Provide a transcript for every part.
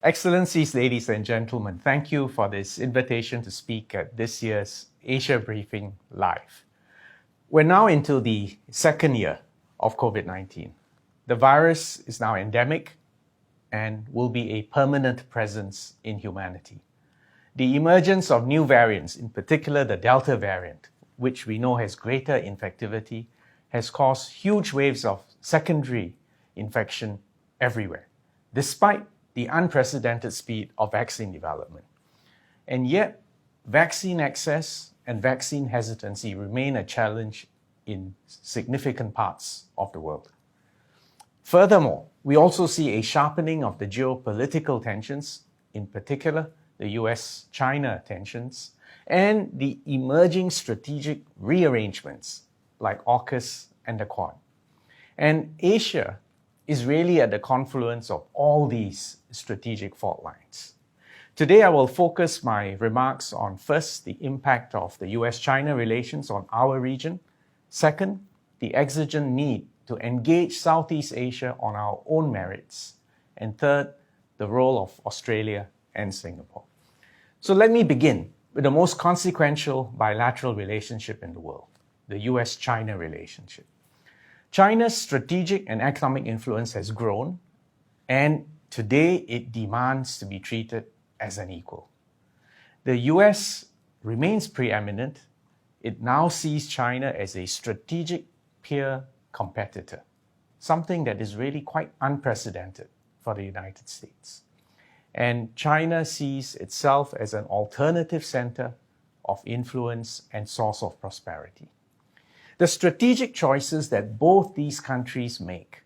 Excellencies, ladies and gentlemen, thank you for this invitation to speak at this year's Asia Briefing Live. We're now into the second year of COVID-19. The virus is now endemic and will be a permanent presence in humanity. The emergence of new variants, in particular the Delta variant, which we know has greater infectivity, has caused huge waves of secondary infection everywhere, despite the unprecedented speed of vaccine development. And yet, vaccine access and vaccine hesitancy remain a challenge in significant parts of the world. Furthermore, we also see a sharpening of the geopolitical tensions, in particular the US-China tensions, and the emerging strategic rearrangements like AUKUS and the Quad. And Asia is really at the confluence of all these strategic fault lines. Today, I will focus my remarks on first, the impact of the US-China relations on our region. Second, the exigent need to engage Southeast Asia on our own merits. And third, the role of Australia and Singapore. So let me begin with the most consequential bilateral relationship in the world, the US-China relationship. China's strategic and economic influence has grown, and today it demands to be treated as an equal. The US remains preeminent. It now sees China as a strategic peer competitor, something that is really quite unprecedented for the United States. And China sees itself as an alternative center of influence and source of prosperity. The strategic choices that both these countries make,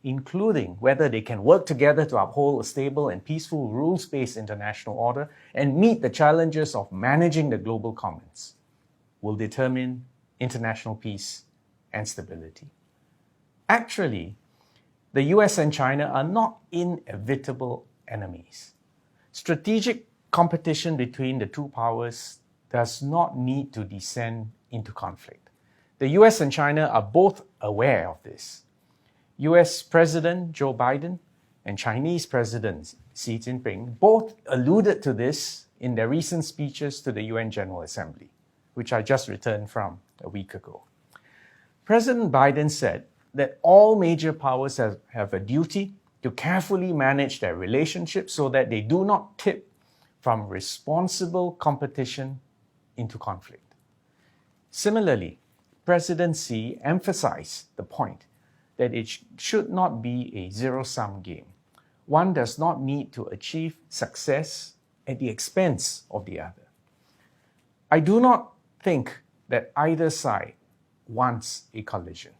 including whether they can work together to uphold a stable and peaceful rules-based international order and meet the challenges of managing the global commons, will determine international peace and stability. Actually, the US and China are not inevitable enemies. Strategic competition between the two powers does not need to descend into conflict. The US and China are both aware of this. US President Joe Biden and Chinese President Xi Jinping both alluded to this in their recent speeches to the UN General Assembly, which I just returned from a week ago. President Biden said that all major powers have a duty to carefully manage their relationships so that they do not tip from responsible competition into conflict. Similarly, President Xi emphasized the point that it should not be a zero-sum game. One does not need to achieve success at the expense of the other. I do not think that either side wants a collision.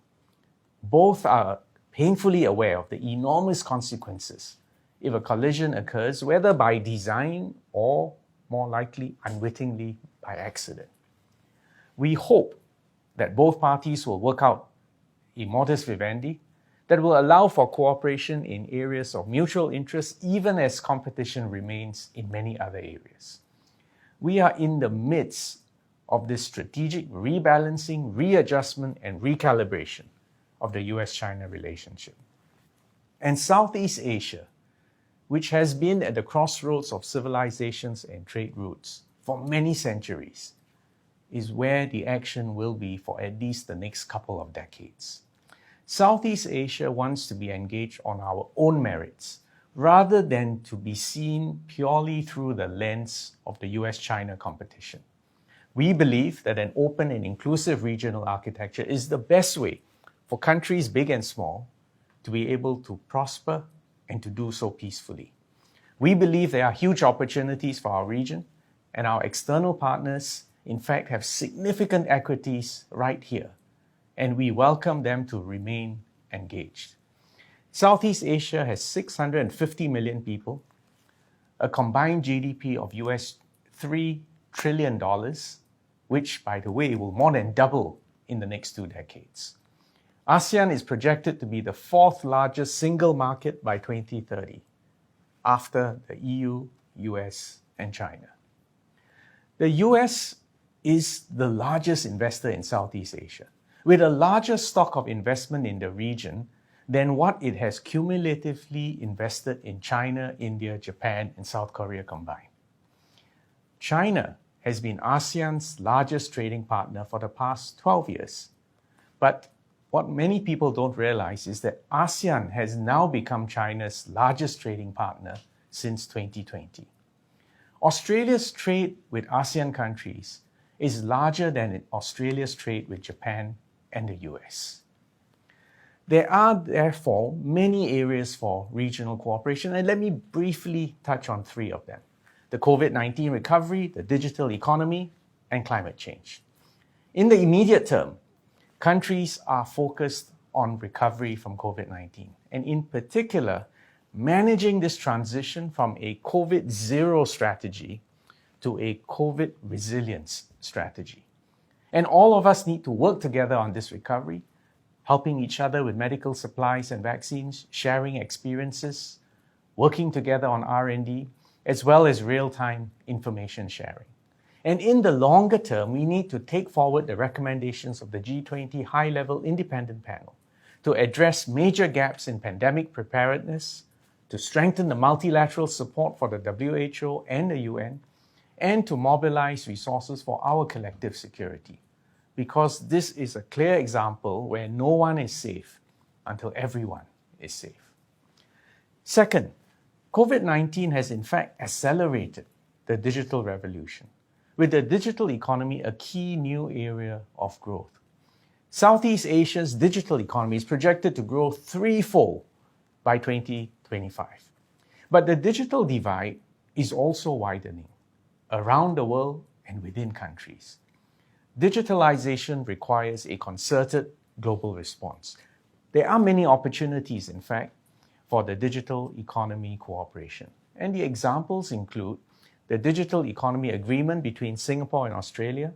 Both are painfully aware of the enormous consequences if a collision occurs, whether by design or, more likely, unwittingly by accident. We hope that both parties will work out a modus vivendi that will allow for cooperation in areas of mutual interest, even as competition remains in many other areas. We are in the midst of this strategic rebalancing, readjustment, and recalibration of the US-China relationship. And Southeast Asia, which has been at the crossroads of civilizations and trade routes for many centuries, is where the action will be for at least the next couple of decades. Southeast Asia wants to be engaged on our own merits, rather than to be seen purely through the lens of the US-China competition. We believe that an open and inclusive regional architecture is the best way for countries big and small to be able to prosper and to do so peacefully. We believe there are huge opportunities for our region, and our external partners in fact have significant equities right here, and we welcome them to remain engaged. Southeast Asia has 650 million people, a combined GDP of US $3 trillion, which, by the way, will more than double in the next 2 decades. ASEAN is projected to be the 4th largest single market by 2030, after the EU, US, and China. The US is the largest investor in Southeast Asia. With a larger stock of investment in the region, than what it has cumulatively invested in China, India, Japan, and South Korea combined. China has been ASEAN's largest trading partner for the past 12 years. But what many people don't realize is that ASEAN has now become China's largest trading partner since 2020. Australia's trade with ASEAN countries is larger than Australia's trade with Japan and the US. There are therefore many areas for regional cooperation, and let me briefly touch on three of them: the COVID-19 recovery, the digital economy, and climate change. In the immediate term, countries are focused on recovery from COVID-19, and in particular, managing this transition from a COVID zero strategy to a COVID resilience strategy. And all of us need to work together on this recovery, helping each other with medical supplies and vaccines, sharing experiences, working together on R&D, as well as real-time information sharing. And in the longer term, we need to take forward the recommendations of the G20 High-Level Independent Panel to address major gaps in pandemic preparedness, to strengthen the multilateral support for the WHO and the UN, and to mobilize resources for our collective security. Because this is a clear example where no one is safe until everyone is safe. Second, COVID-19 has in fact accelerated the digital revolution, with the digital economy a key new area of growth. Southeast Asia's digital economy is projected to grow threefold by 2025. But the digital divide is also widening around the world and within countries. Digitalization requires a concerted global response. There are many opportunities, in fact, for the digital economy cooperation. And the examples include the Digital Economy Agreement between Singapore and Australia,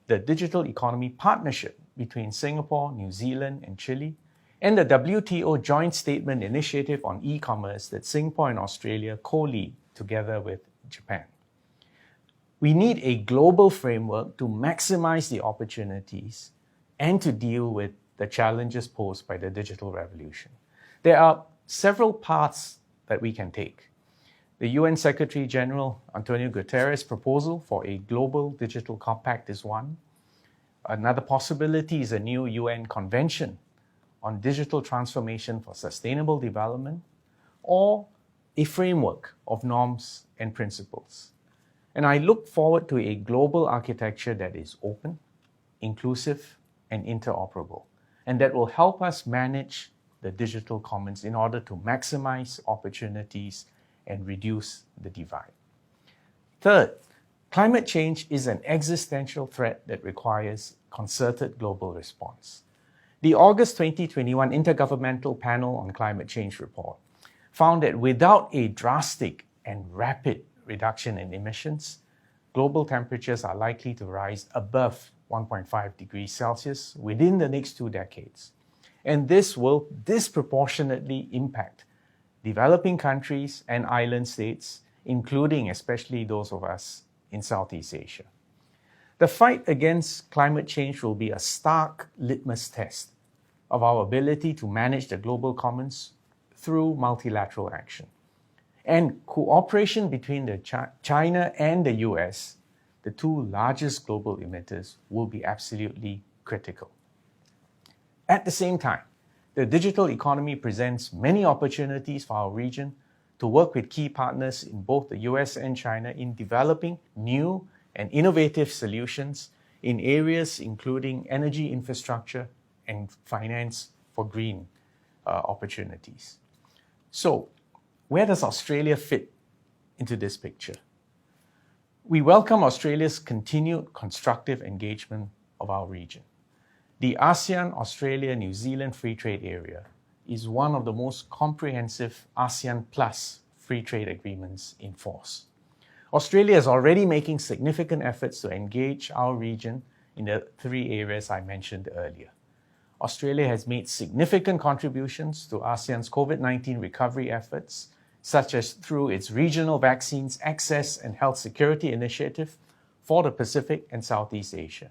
the Digital Economy Partnership between Singapore, New Zealand, and Chile, and the WTO Joint Statement Initiative on E-commerce that Singapore and Australia co-lead together with Japan. We need a global framework to maximize the opportunities and to deal with the challenges posed by the digital revolution. There are several paths that we can take. The UN Secretary General Antonio Guterres' proposal for a global digital compact is one. Another possibility is a new UN Convention on Digital Transformation for Sustainable Development, or a framework of norms and principles. And I look forward to a global architecture that is open, inclusive, and interoperable, and that will help us manage the digital commons in order to maximize opportunities and reduce the divide. Third, climate change is an existential threat that requires concerted global response. The August 2021 Intergovernmental Panel on Climate Change report found that without a drastic and rapid reduction in emissions, global temperatures are likely to rise above 1.5 degrees Celsius within the next 2 decades. And this will disproportionately impact developing countries and island states, including especially those of us in Southeast Asia. The fight against climate change will be a stark litmus test of our ability to manage the global commons through multilateral action. And cooperation between China and the US, the two largest global emitters, will be absolutely critical. At the same time, the digital economy presents many opportunities for our region to work with key partners in both the US and China in developing new and innovative solutions in areas including energy infrastructure and finance for green opportunities. So, where does Australia fit into this picture? We welcome Australia's continued constructive engagement of our region. The ASEAN, Australia, New Zealand Free Trade Area is one of the most comprehensive ASEAN Plus free trade agreements in force. Australia is already making significant efforts to engage our region in the three areas I mentioned earlier. Australia has made significant contributions to ASEAN's COVID-19 recovery efforts, such as through its Regional Vaccines Access and Health Security Initiative for the Pacific and Southeast Asia.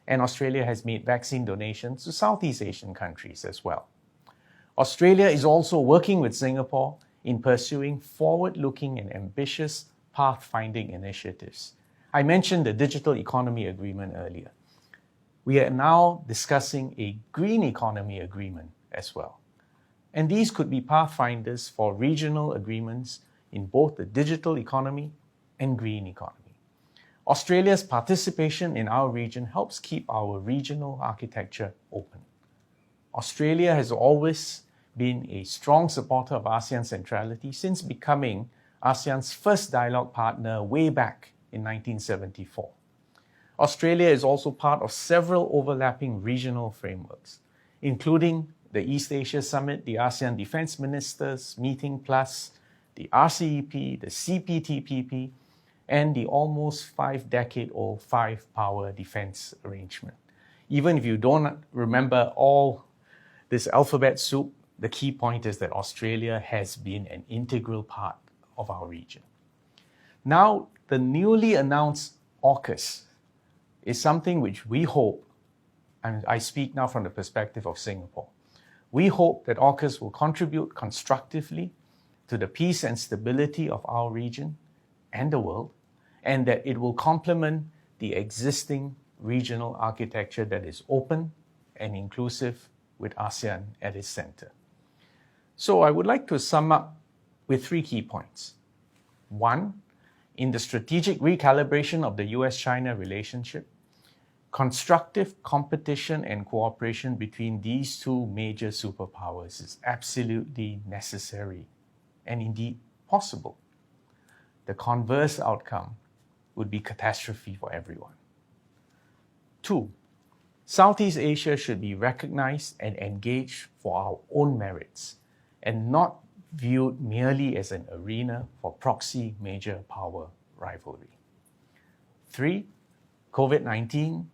And Australia has made vaccine donations to Southeast Asian countries as well. Australia is also working with Singapore in pursuing forward-looking and ambitious pathfinding initiatives. I mentioned the Digital Economy Agreement earlier. We are now discussing a Green Economy Agreement as well. And these could be pathfinders for regional agreements in both the digital economy and green economy. Australia's participation in our region helps keep our regional architecture open. Australia has always been a strong supporter of ASEAN centrality since becoming ASEAN's first dialogue partner way back in 1974. Australia is also part of several overlapping regional frameworks, including the East Asia Summit, the ASEAN Defence Ministers Meeting Plus, the RCEP, the CPTPP, and the almost 5-decade-old Five-Power Defence Arrangement. Even if you don't remember all this alphabet soup, the key point is that Australia has been an integral part of our region. Now, the newly announced AUKUS is something which we hope, and I speak now from the perspective of Singapore, we hope that AUKUS will contribute constructively to the peace and stability of our region and the world, and that it will complement the existing regional architecture that is open and inclusive with ASEAN at its center. So I would like to sum up with 3 key points. 1, in the strategic recalibration of the US-China relationship, constructive competition and cooperation between these 2 major superpowers is absolutely necessary and indeed possible. The converse outcome would be catastrophe for everyone. 2, Southeast Asia should be recognized and engaged for our own merits and not viewed merely as an arena for proxy major power rivalry. 3, COVID-19,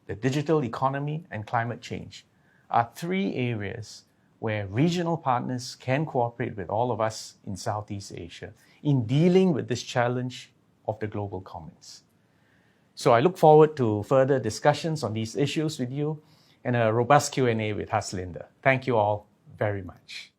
the digital economy, and climate change are 3 areas where regional partners can cooperate with all of us in Southeast Asia in dealing with this challenge of the global commons. So I look forward to further discussions on these issues with you and a robust Q&A with Haslinda. Thank you all very much.